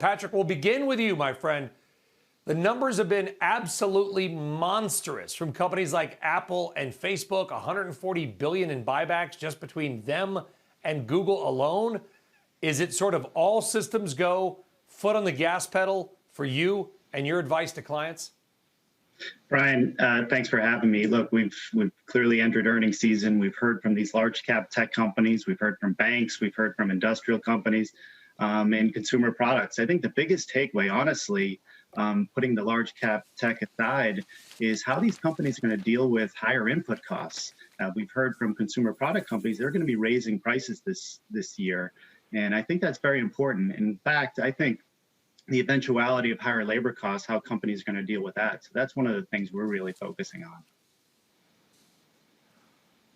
Patrick, we'll begin with you, my friend. The numbers have been absolutely monstrous from companies like Apple and Facebook, 140 billion in buybacks just between them and Google alone. Is it sort of all systems go, foot on the gas pedal for you and your advice to clients? Brian, thanks for having me. Look, we've clearly entered earnings season. We've heard from these large cap tech companies. We've heard from banks. We've heard from industrial companies and consumer products. I think the biggest takeaway, honestly, putting the large cap tech aside, is how these companies are going to deal with higher input costs. We've heard from consumer product companies, they're going to be raising prices this year. And I think that's very important. In fact, I think the eventuality of higher labor costs, how companies are going to deal with that. So that's one of the things we're really focusing on.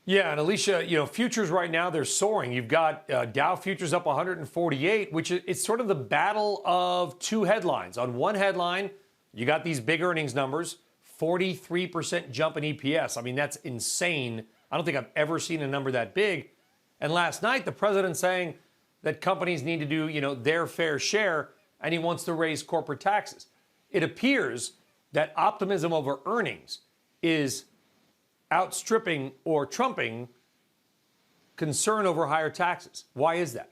Yeah, and Alicia, futures right now, they're soaring. You've got Dow futures up 148, which is sort of the battle of two headlines. On one headline, you got these big earnings numbers, 43% jump in EPS. I mean, that's insane. I don't think I've ever seen a number that big. And last night, the president saying that companies need to do, their fair share, and he wants to raise corporate taxes. It appears that optimism over earnings is outstripping or trumping concern over higher taxes. Why is that?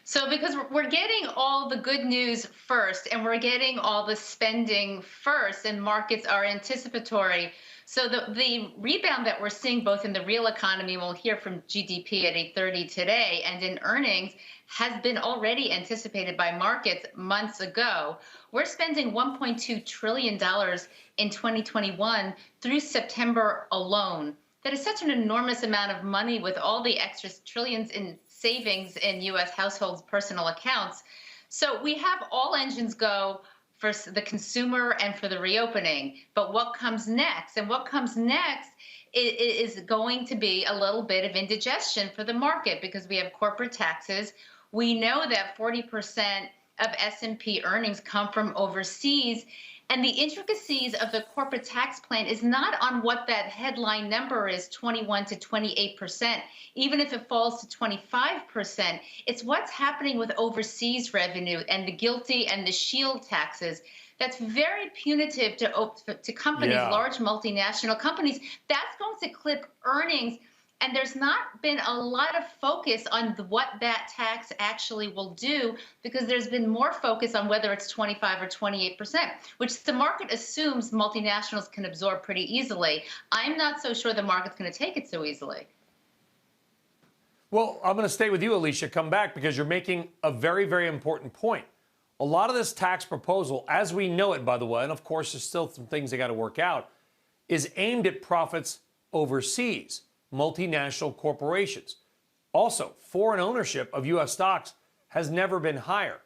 So because we're getting all the good news first, and we're getting all the spending first, and markets are anticipatory. So the rebound that we're seeing both in the real economy, and we'll hear from GDP at 8:30 today, and in earnings, has been already anticipated by markets months ago. We're spending $1.2 trillion in 2021 through September alone. That is such an enormous amount of money, with all the extra trillions in savings in U.S. households' personal accounts. So we have all engines go for the consumer and for the reopening. But what comes next? And what comes next is going to be a little bit of indigestion for the market, because we have corporate taxes. We know that 40% of S&P earnings come from overseas. And the intricacies of the corporate tax plan is not on what that headline number is, 21 to 28%, even if it falls to 25%. It's what's happening with overseas revenue and the GILTI and the SHIELD taxes. That's very punitive to companies, large multinational companies. That's going to clip earnings. And there's not been a lot of focus on what that tax actually will do, because there's been more focus on whether it's 25 or 28%, which the market assumes multinationals can absorb pretty easily. I'm not so sure the market's going to take it so easily. Well, I'm going to stay with you, Alicia. Come back, because you're making a very, very important point. A lot of this tax proposal, as we know it, by the way, and of course there's still some things they got to work out, is aimed at profits overseas. Multinational corporations. Also, foreign ownership of U.S. stocks has never been higher.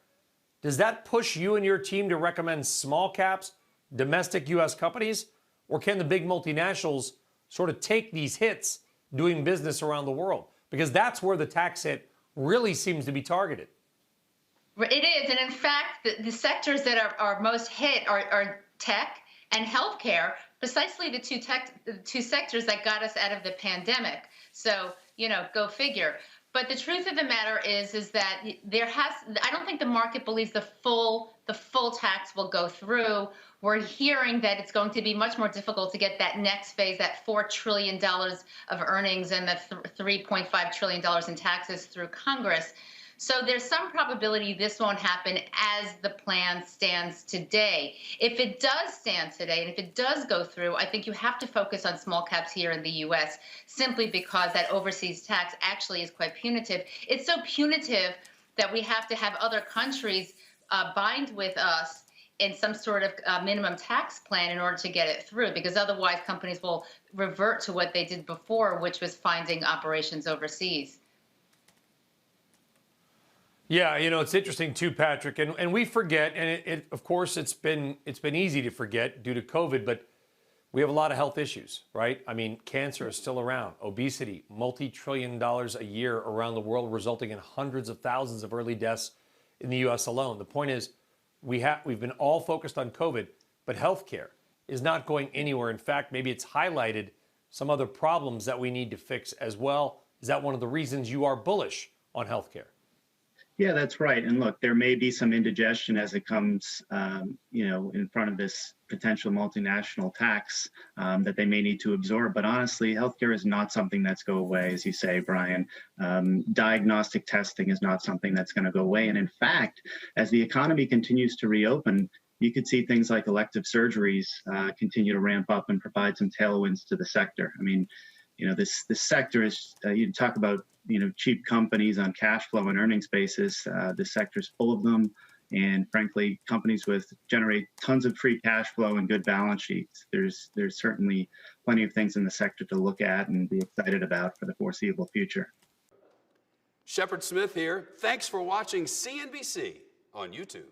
Does that push you and your team to recommend small caps, domestic U.S. companies, or can the big multinationals sort of take these hits doing business around the world? Because that's where the tax hit really seems to be targeted. It is, and in fact, the sectors that are most hit are tech and healthcare, precisely the two sectors that got us out of the pandemic. So, go figure. But the truth of the matter is that I don't think the market believes the full tax will go through. We're hearing that it's going to be much more difficult to get that next phase, that $4 trillion of earnings and the $3.5 trillion in taxes through Congress. So there's some probability this won't happen as the plan stands today. If it does stand today, and if it does go through, I think you have to focus on small caps here in the U.S. simply because that overseas tax actually is quite punitive. It's so punitive that we have to have other countries bind with us in some sort of minimum tax plan in order to get it through, because otherwise companies will revert to what they did before, which was finding operations overseas. Yeah, it's interesting too, Patrick, and we forget, and of course it's been easy to forget due to COVID, but we have a lot of health issues, right? I mean, cancer is still around, obesity, multi-trillion dollars a year around the world, resulting in hundreds of thousands of early deaths in the U.S. alone. The point is, we've been all focused on COVID, but healthcare is not going anywhere. In fact, maybe it's highlighted some other problems that we need to fix as well. Is that one of the reasons you are bullish on healthcare? Yeah, that's right. And look, there may be some indigestion as it comes, in front of this potential multinational tax that they may need to absorb. But honestly, healthcare is not something that's go away, as you say, Brian. Diagnostic testing is not something that's going to go away. And in fact, as the economy continues to reopen, you could see things like elective surgeries continue to ramp up and provide some tailwinds to the sector. I mean, this sector is, you talk about, cheap companies on cash flow and earnings basis. This sector is full of them. And frankly, companies with generate tons of free cash flow and good balance sheets. There's certainly plenty of things in the sector to look at and be excited about for the foreseeable future. Shepard Smith here. Thanks for watching CNBC on YouTube.